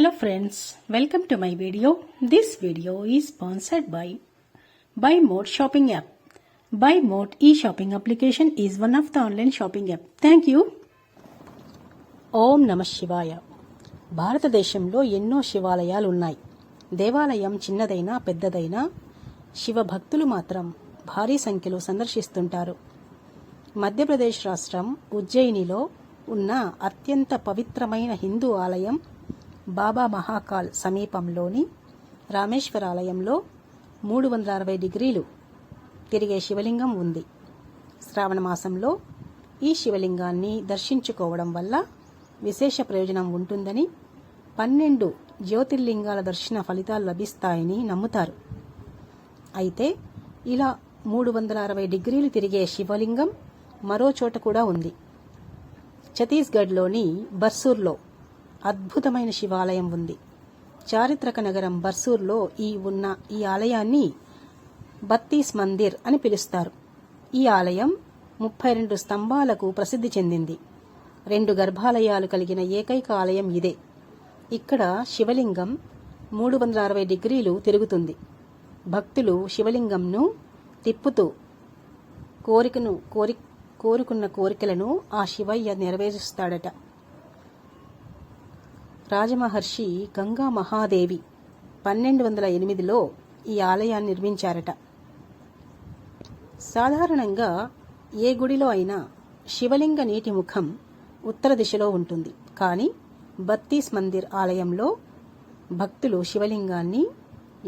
Hello friends, welcome to my video. This video is sponsored by Buy Mode shopping app. Buy Mode e-shopping application is one of the online shopping app. Thank you. ఓం నమః శివాయ. భారతదేశంలో ఎన్నో శివాలయాలు ఉన్నాయి. దేవాలయం చిన్నదైనా పెద్దదైనా శివ భక్తులు మాత్రం భారీ సంఖ్యలో సందర్శిస్తుంటారు. మధ్యప్రదేశ్ రాష్ట్రం ఉజ్జయినిలో ఉన్న అత్యంత పవిత్రమైన హిందూ ఆలయం బాబా మహాకాల్ సమీపంలోని రామేశ్వరాలయంలో 360 డిగ్రీలు తిరిగే శివలింగం ఉంది. శ్రావణ మాసంలో ఈ శివలింగాన్ని దర్శించుకోవడం వల్ల విశేష ప్రయోజనం ఉంటుందని 12 జ్యోతిర్లింగాల దర్శన ఫలితాలు లభిస్తాయని నమ్ముతారు. అయితే ఇలా 360 డిగ్రీలు తిరిగే శివలింగం మరో చోట కూడా ఉంది. ఛత్తీస్గఢ్లోని బర్సూర్లో అద్భుతమైన శివాలయం ఉంది. చారిత్రక నగరం బర్సూర్లో ఈ ఆలయాన్ని బత్తీస్ మందిర్ అని పిలుస్తారు. ఈ ఆలయం 32 స్తంభాలకు ప్రసిద్ధి చెందింది. 2 గర్భాలయాలు కలిగిన ఏకైక ఆలయం ఇదే. ఇక్కడ శివలింగం 360 డిగ్రీలు తిరుగుతుంది. భక్తులు శివలింగంను తిప్పుతూ కోరుకున్న కోరికలను ఆ శివయ్య నెరవేరుస్తాడట. రాజమహర్షి గంగా మహాదేవి 1208లో ఈ ఆలయాన్ని నిర్మించారట. సాధారణంగా ఏ గుడిలో అయినా శివలింగ నీటి ముఖం ఉత్తర దిశలో ఉంటుంది. కానీ బత్తీస్ మందిర్ ఆలయంలో భక్తులు శివలింగాన్ని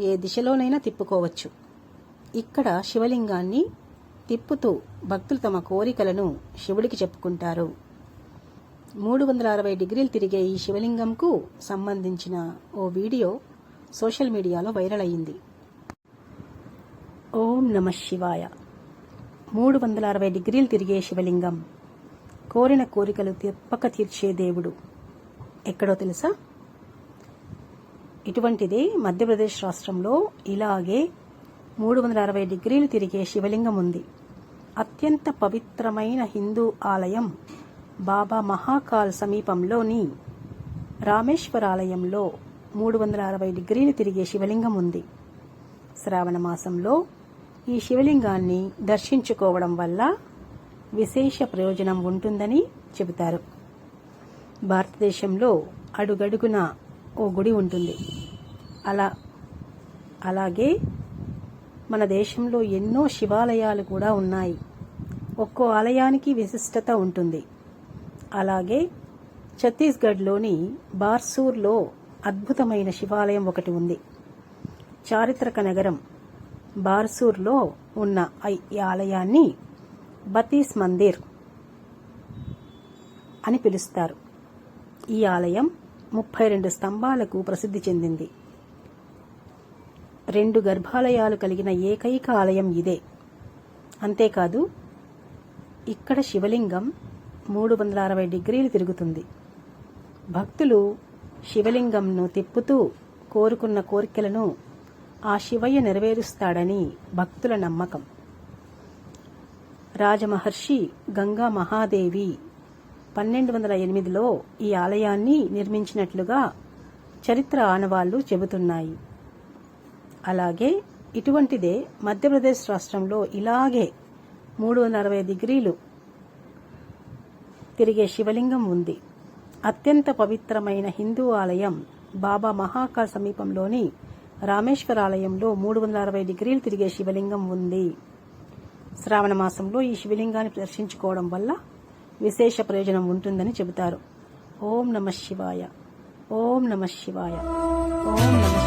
ఏ దిశలోనైనా తిప్పుకోవచ్చు. ఇక్కడ శివలింగాన్ని తిప్పుతూ భక్తులు తమ కోరికలను శివుడికి చెప్పుకుంటారు. 360 డిగ్రీలు తిరిగే ఈ శివలింగంకు సంబంధించిన ఓ వీడియో సోషల్ మీడియాలో వైరల్ అయ్యింది. ఓం నమః శివాయ. 360 డిగ్రీలు తిరిగే శివలింగం కోరిన కోరికలు తప్పక తీర్చే దేవుడు ఎక్కడో తెలుసా? ఇటువంటిదే మధ్యప్రదేశ్ రాష్ట్రంలో ఇలాగే 360 డిగ్రీలు తిరిగే శివలింగం ఉంది. అత్యంత పవిత్రమైన హిందూ ఆలయం బాబా మహాకాల్ సమీపంలోని రామేశ్వరాలయంలో 360 డిగ్రీలు తిరిగే శివలింగం ఉంది. శ్రావణ మాసంలో ఈ శివలింగాన్ని దర్శించుకోవడం వల్ల విశేష ప్రయోజనం ఉంటుందని చెబుతారు. భారతదేశంలో అడుగడుగున ఓ గుడి ఉంటుంది. అలాగే మన దేశంలో ఎన్నో శివాలయాలు కూడా ఉన్నాయి. ఒక్కో ఆలయానికి విశిష్టత ఉంటుంది. అలాగే ఛత్తీస్గఢ్లోని బార్సూర్లో అద్భుతమైన శివాలయం ఒకటి ఉంది. చారిత్రక నగరం బార్సూర్లో ఉన్న ఈ ఆలయాన్ని బత్తీస్ మందిర్ అని పిలుస్తారు. ఈ ఆలయం 32 స్తంభాలకు ప్రసిద్ధి చెందింది. 2 గర్భాలయాలు కలిగిన ఏకైక ఆలయం ఇదే. అంతేకాదు ఇక్కడ శివలింగం 360 డిగ్రీలు తిరుగుతుంది. భక్తులు శివలింగంను తిప్పుతూ కోరుకున్న కోరికలను ఆ శివయ్య నెరవేరుస్తాడని భక్తుల నమ్మకం. రాజమహర్షి గంగా మహాదేవి 1208లో ఈ ఆలయాన్ని నిర్మించినట్లుగా చరిత్ర ఆనవాళ్లు చెబుతున్నాయి. అలాగే ఇటువంటిదే మధ్యప్రదేశ్ రాష్ట్రంలో ఇలాగే 360 డిగ్రీలు తిరిగే శివలింగం ఉంది. అత్యంత పవిత్రమైన హిందూ ఆలయం బాబా మహాకాల్ సమీపంలోని రామేశ్వరాలయంలో 360 డిగ్రీలు తిరిగే శివలింగం ఉంది. శ్రావణ మాసంలో ఈ శివలింగాన్ని దర్శించుకోవడం వల్ల విశేష ప్రయోజనం ఉంటుందని చెబుతారు. ఓం నమః శివాయ. ఓం నమః శివాయ. ఓం నమః